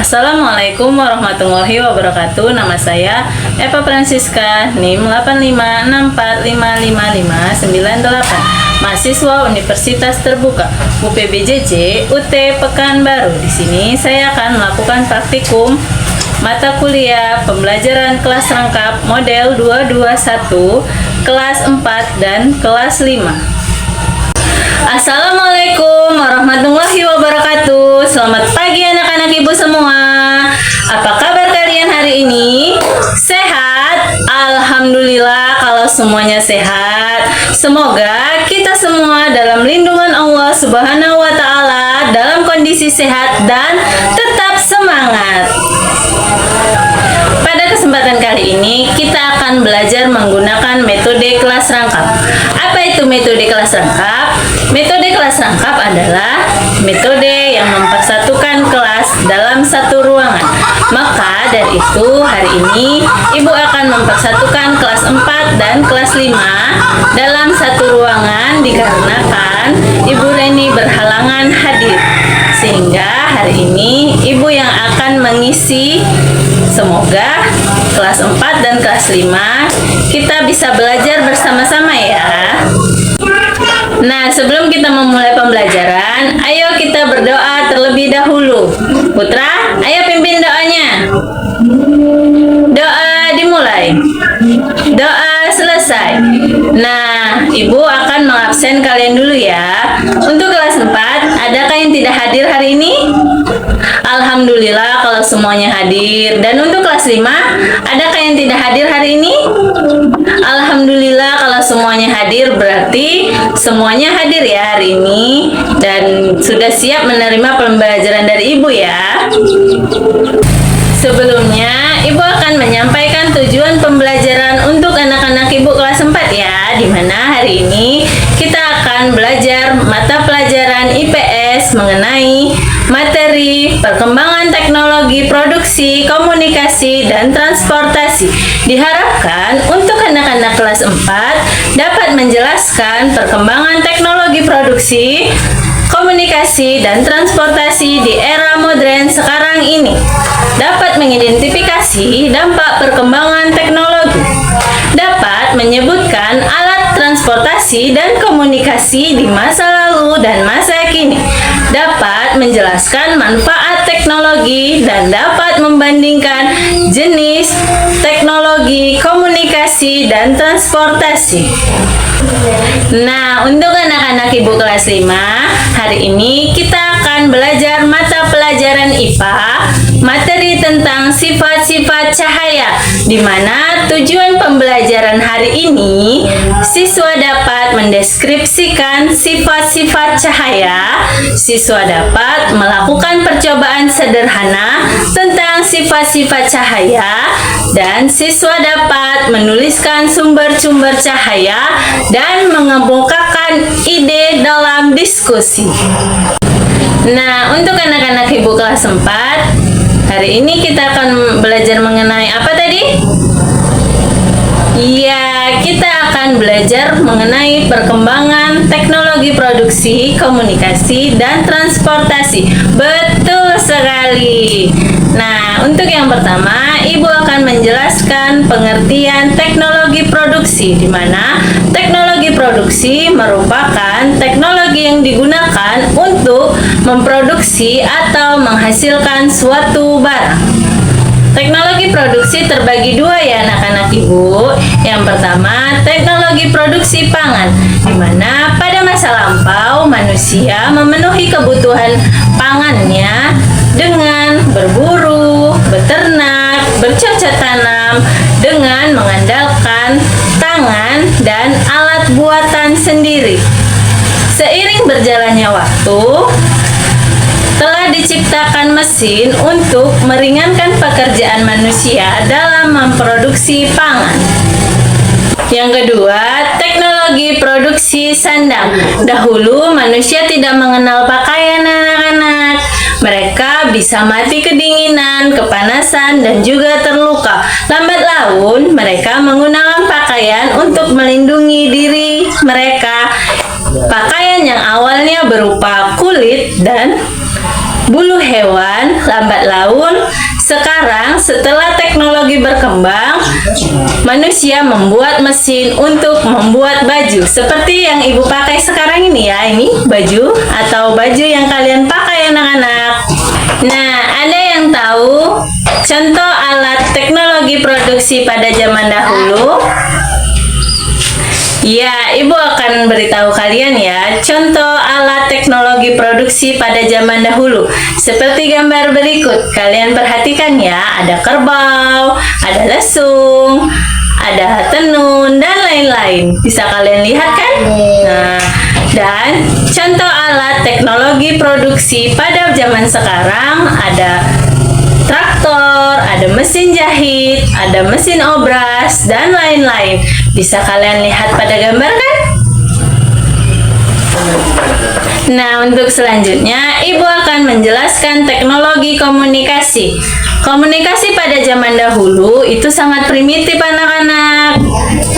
Assalamualaikum warahmatullahi wabarakatuh. Nama saya Eva Francisca, NIM 8564555998, mahasiswa Universitas Terbuka UPBJJ UT Pekanbaru. Di sini saya akan melakukan praktikum mata kuliah pembelajaran kelas rangkap model 221, kelas 4 dan kelas 5. Assalamualaikum warahmatullahi wabarakatuh. Selamat pagi anak-anak ibu semua. Apa kabar kalian hari ini? Sehat? Alhamdulillah kalau semuanya sehat. Semoga kita semua dalam lindungan Allah Subhanahu wa Ta'ala, dalam kondisi sehat dan tetap semangat. Pada kesempatan kali ini kita akan belajar menggunakan metode kelas rangkap. Apa itu metode kelas rangkap? Metode kelas rangkap adalah metode yang mempersatukan kelas dalam satu ruangan. Maka dari itu hari ini Ibu akan mempersatukan kelas 4 dan kelas 5 dalam satu ruangan dikarenakan Ibu Reni berhalangan hadir. Sehingga hari ini Ibu yang akan mengisi. Semoga kelas 4 dan kelas 5 kita bisa belajar bersama-sama ya. Nah, sebelum kita memulai pembelajaran, ayo kita berdoa terlebih dahulu. Putra, ayo pimpin doanya. Doa dimulai. Doa selesai. Nah, Ibu akan mengabsen kalian dulu ya. Untuk kelas 4, adakah yang tidak hadir hari ini? Alhamdulillah kalau semuanya hadir. Dan untuk kelas 5, adakah yang tidak hadir hari ini? Alhamdulillah kalau semuanya hadir, berarti semuanya hadir ya hari ini dan sudah siap menerima pembelajaran dari Ibu ya. Sebelumnya, Ibu akan menyampaikan tujuan pembelajaran untuk anak-anak Ibu kelas 4 ya, di mana hari ini kita akan belajar mata pelajaran IPS mengenai materi perkembangan teknologi produksi, komunikasi, dan transportasi. Diharapkan untuk anak-anak kelas 4 dapat menjelaskan perkembangan teknologi produksi, komunikasi, dan transportasi di era modern sekarang ini. Dapat mengidentifikasi dampak perkembangan teknologi. Dapat menyebutkan alat transportasi dan komunikasi di masa lalu dan masa kini. Dapat menjelaskan manfaat teknologi dan dapat membandingkan jenis teknologi, komunikasi, dan transportasi. Nah, untuk anak-anak Ibu kelas 5, hari ini kita akan belajar mata pelajaran IPA, materi tentang sifat-sifat cahaya, di mana tujuan pembelajaran hari ini siswa dapat mendeskripsikan sifat-sifat cahaya. Siswa dapat melakukan percobaan sederhana tentang sifat-sifat cahaya dan siswa dapat menuliskan sumber-sumber cahaya dan mengemukakan ide dalam diskusi. Nah, untuk anak-anak Ibu kelas 4, hari ini kita akan belajar mengenai apa tadi? Iya, kita akan belajar mengenai perkembangan teknologi produksi, komunikasi, dan transportasi. Betul sekali. Nah, untuk yang pertama, Ibu akan menjelaskan pengertian teknologi produksi, di mana teknologi produksi merupakan teknologi yang digunakan untuk memproduksi atau menghasilkan suatu barang. Teknologi produksi terbagi dua ya anak-anak Ibu. Yang pertama, teknologi produksi pangan, di mana pada masa lampau manusia memenuhi kebutuhan pangannya dengan berburu, beternak, bercocok tanam dengan mengandalkan tangan dan alat buatan sendiri. Seiring berjalannya waktu, telah diciptakan mesin untuk meringankan pekerjaan manusia dalam memproduksi pangan. Yang kedua, teknologi produksi sandang. Dahulu manusia tidak mengenal pakaian anak-anak. Mereka bisa mati kedinginan, kepanasan, dan juga terluka. Lambat laun, mereka menggunakan pakaian untuk melindungi diri mereka. Pakaian yang awalnya berupa kulit dan bulu hewan lambat laun setelah teknologi berkembang, manusia membuat mesin untuk membuat baju. Seperti yang Ibu pakai sekarang ini ya, ini baju atau baju yang kalian pakai anak-anak. Nah, ada yang tahu contoh alat teknologi produksi pada zaman dahulu? Ya, Ibu akan beritahu kalian ya, contoh alat teknologi produksi pada zaman dahulu. Seperti gambar berikut, kalian perhatikan ya, ada kerbau, ada lesung, ada tenun, dan lain-lain. Bisa kalian lihat kan? Nah, dan contoh alat teknologi produksi pada zaman sekarang ada traktor, ada mesin jahit, ada mesin obras, dan lain-lain. Bisa kalian lihat pada gambar kan? Nah, untuk selanjutnya, Ibu akan menjelaskan teknologi komunikasi. Komunikasi pada zaman dahulu itu sangat primitif anak-anak,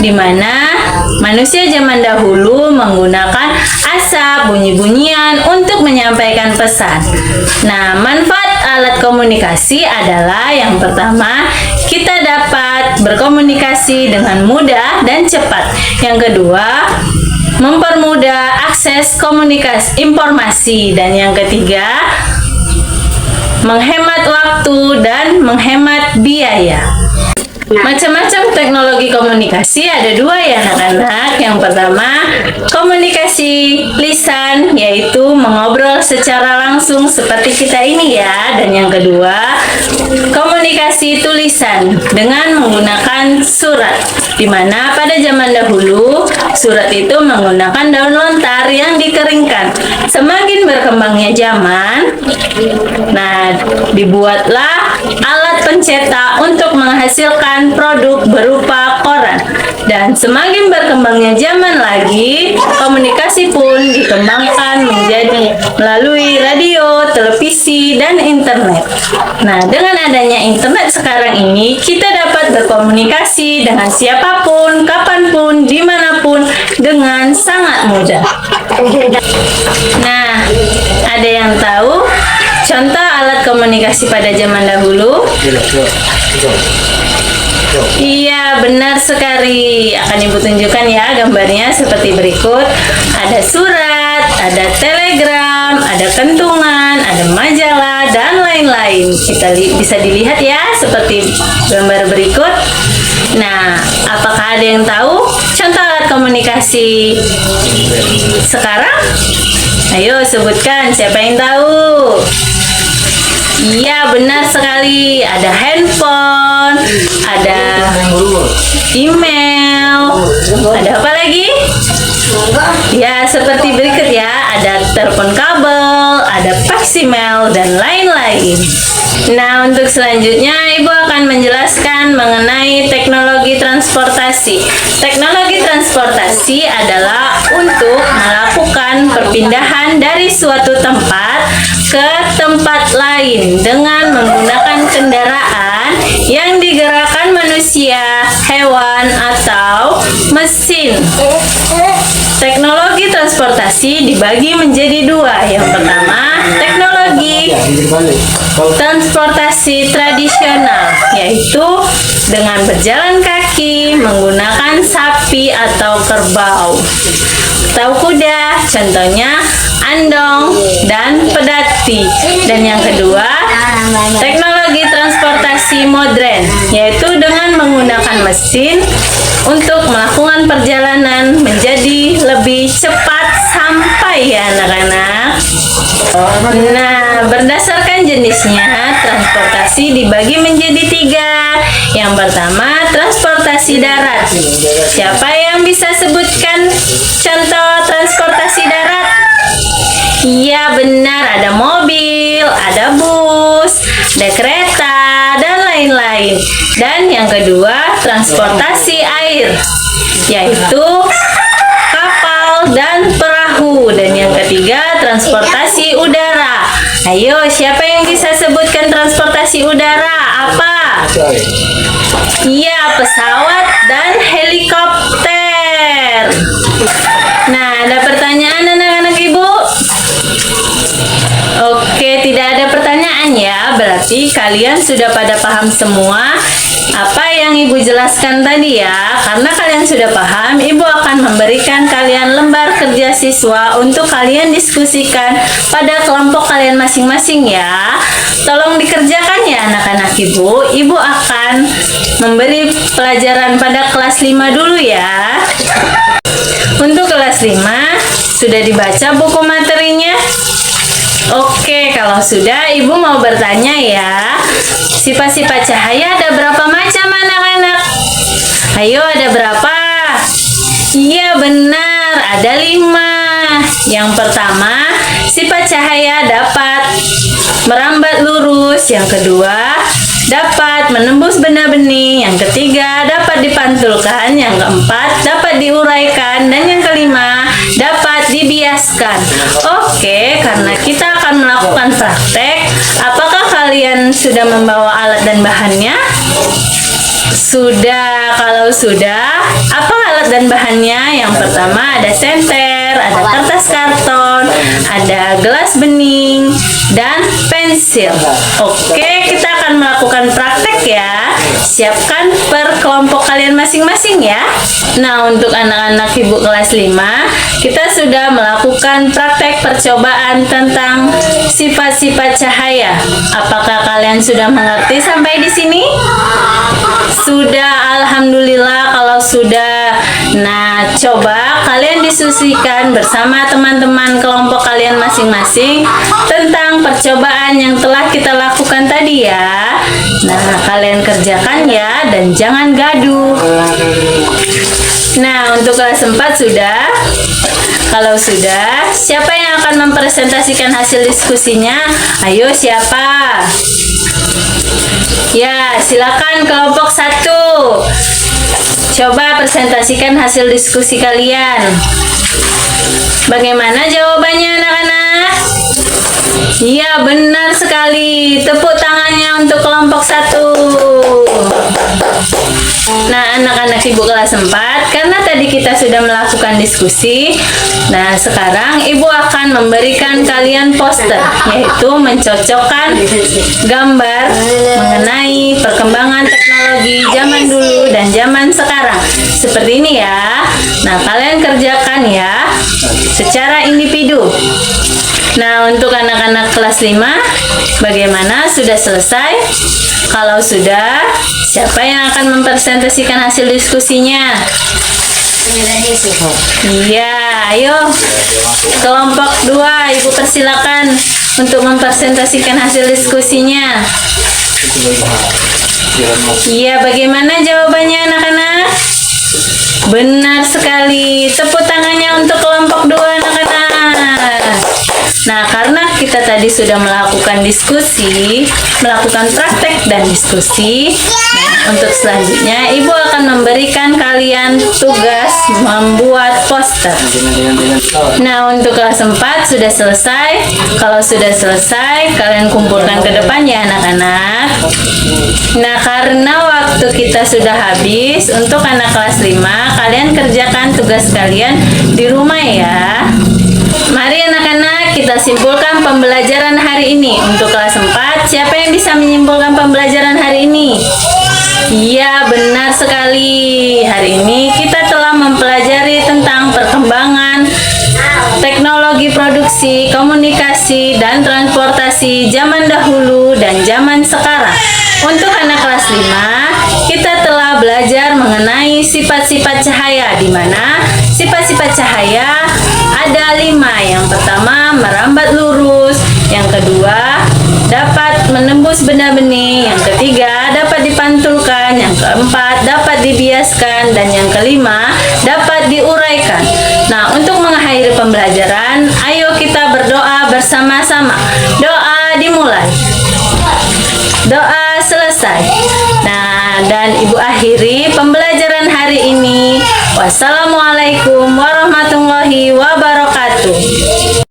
di mana manusia zaman dahulu menggunakan asap, bunyi-bunyian untuk menyampaikan pesan. Nah, manfaat alat komunikasi adalah yang pertama, kita dapat berkomunikasi dengan mudah dan cepat. Yang kedua, mempermudah akses komunikasi informasi, dan yang ketiga, menghemat waktu dan menghemat biaya. Macam-macam teknologi komunikasi ada dua ya anak-anak. Yang pertama, komunikasi lisan, yaitu mengobrol secara langsung seperti kita ini ya. Dan yang kedua, komunikasi tulisan dengan menggunakan surat, di mana pada zaman dahulu surat itu menggunakan daun lontar yang dikeringkan. Semakin berkembangnya zaman, nah dibuatlah alat pencetak untuk menghasilkan produk berupa koran. Dan semakin berkembangnya zaman lagi, komunikasi pun dikembangkan menjadi melalui radio, televisi, dan internet. Nah, dengan adanya internet sekarang ini, kita dapat berkomunikasi dengan siapapun, kapanpun, dimanapun, dengan sangat mudah. Nah, ada yang tahu contoh alat komunikasi pada zaman dahulu? Iya, benar sekali. Akan Ibu tunjukkan ya gambarnya seperti berikut. Ada surat, ada telegram, ada kentungan, ada majalah, dan lain-lain. Kita bisa dilihat ya seperti gambar berikut. Nah, apakah ada yang tahu contoh alat komunikasi sekarang? Ayo sebutkan, siapa yang tahu? Iya, benar sekali. Ada handphone, ada email, ada apa lagi? Ya, seperti berikut ya. Ada telepon kabel, ada fax email, dan lain-lain. Nah, untuk selanjutnya Ibu akan menjelaskan mengenai teknologi transportasi. Teknologi transportasi adalah untuk melakukan perpindahan dari suatu tempat ke tempat lain dengan menggunakan kendaraan yang digerakkan manusia, hewan, atau mesin. Teknologi transportasi dibagi menjadi dua. Yang pertama, teknologi transportasi tradisional, yaitu dengan berjalan kaki, menggunakan sapi atau kerbau, atau kuda, contohnya andong dan pedati. Dan yang kedua, teknologi transportasi modern, yaitu dengan menggunakan mesin untuk melakukan perjalanan menjadi lebih cepat sampai ya anak-anak. Nah, berdasarkan jenisnya, transportasi dibagi menjadi tiga. Yang pertama, transportasi darat. Siapa yang bisa sebutkan contoh transportasi darat? Iya, benar, ada mobil, ada bus, ada kereta, dan lain-lain. Dan yang kedua, transportasi air, yaitu kapal dan perahu. Dan yang ketiga, transportasi udara. Ayo, siapa yang bisa sebutkan transportasi udara? Apa? Iya, pesawat dan helikopter. Nah, ada pertanyaan anak-anak Ibu? Oke, tidak ada pertanyaan pertanyaan ya, berarti kalian sudah pada paham semua apa yang Ibu jelaskan tadi ya. Karena kalian sudah paham, Ibu akan memberikan kalian lembar kerja siswa untuk kalian diskusikan pada kelompok kalian masing-masing ya. Tolong dikerjakan ya anak-anak Ibu. Ibu akan memberi pelajaran pada kelas 5 dulu ya. Untuk kelas 5, sudah dibaca buku materinya? Oke, kalau sudah, Ibu mau bertanya ya. Sifat-sifat cahaya ada berapa macam anak-anak? Ayo, ada berapa? Iya, benar, ada 5. Yang pertama, sifat cahaya dapat merambat lurus. Yang kedua, dapat menembus benda bening. Yang ketiga, dapat dipantulkan. Yang keempat, dapat diuraikan. Dan yang kelima, dapat dibiaskan. Oke, karena kita akan melakukan praktek, apakah kalian sudah membawa alat dan bahannya? Sudah. Kalau sudah, apa alat dan bahannya? Yang pertama ada senter, ada kertas karton, ada gelas bening, dan pensil. Oke, kita akan melakukan praktek ya. Siapkan per kelompok kalian masing-masing ya. Nah, untuk anak-anak Ibu kelas 5, kita sudah melakukan praktek percobaan tentang sifat-sifat cahaya. Apakah kalian sudah mengerti sampai di sini? Sudah, alhamdulillah kalau sudah. Nah, coba kalian diskusikan bersama teman-teman kelompok kalian masing-masing tentang percobaan yang telah kita lakukan tadi ya. Nah, kalian kerjakan ya dan jangan gaduh. Nah, untuk kelas 4 sudah? Kalau sudah, siapa yang akan mempresentasikan hasil diskusinya? Ayo, siapa? Ya, silakan kelompok 1. Coba presentasikan hasil diskusi kalian. Bagaimana jawabannya anak-anak? Iya, benar sekali. Tepuk tangannya untuk kelompok 1. Nah, anak-anak Ibu kelas 4, karena tadi kita sudah melakukan diskusi, nah sekarang Ibu akan memberikan kalian poster, yaitu mencocokkan gambar mengenai perkembangan teknologi zaman dulu dan zaman sekarang. Seperti ini ya. Nah, kalian kerjakan ya secara individu. Nah, untuk anak-anak kelas 5, bagaimana? Sudah selesai? Kalau sudah, siapa yang akan mempresentasikan hasil diskusinya? Iya, ayo. Kelompok 2, Ibu persilakan untuk mempresentasikan hasil diskusinya. Iya, bagaimana jawabannya anak-anak? Benar sekali. Tepuk tangannya untuk kelompok 2 anak-anak. Nah, karena kita tadi sudah melakukan diskusi, melakukan praktek dan diskusi, nah, untuk selanjutnya Ibu akan memberikan kalian tugas membuat poster. Nah, untuk kelas 4 sudah selesai. Kalau sudah selesai, kalian kumpulkan ke depan ya anak-anak. Nah, karena waktu kita sudah habis, untuk anak kelas 5, kalian kerjakan tugas kalian di rumah ya. Mari anak-anak, kita simpulkan pembelajaran hari ini. Untuk kelas 4, siapa yang bisa menyimpulkan pembelajaran hari ini? Iya, benar sekali. Hari ini kita telah mempelajari tentang perkembangan teknologi produksi, komunikasi, dan transportasi zaman dahulu dan zaman sekarang. Untuk anak kelas 5, kita telah belajar mengenai sifat-sifat cahaya, di mana sifat-sifat cahaya ada 5. Yang pertama, merambat lurus. Yang kedua, dapat menembus benda bening. Yang ketiga, dapat dipantulkan. Yang keempat, dapat dibiaskan. Dan yang kelima, dapat diuraikan. Nah, untuk mengakhiri pembelajaran, ayo kita berdoa bersama-sama. Doa dimulai. Doa selesai. Nah, dan Ibu akhiri pembelajaran hari ini. Wassalamualaikum warahmatullahi wabarakatuh.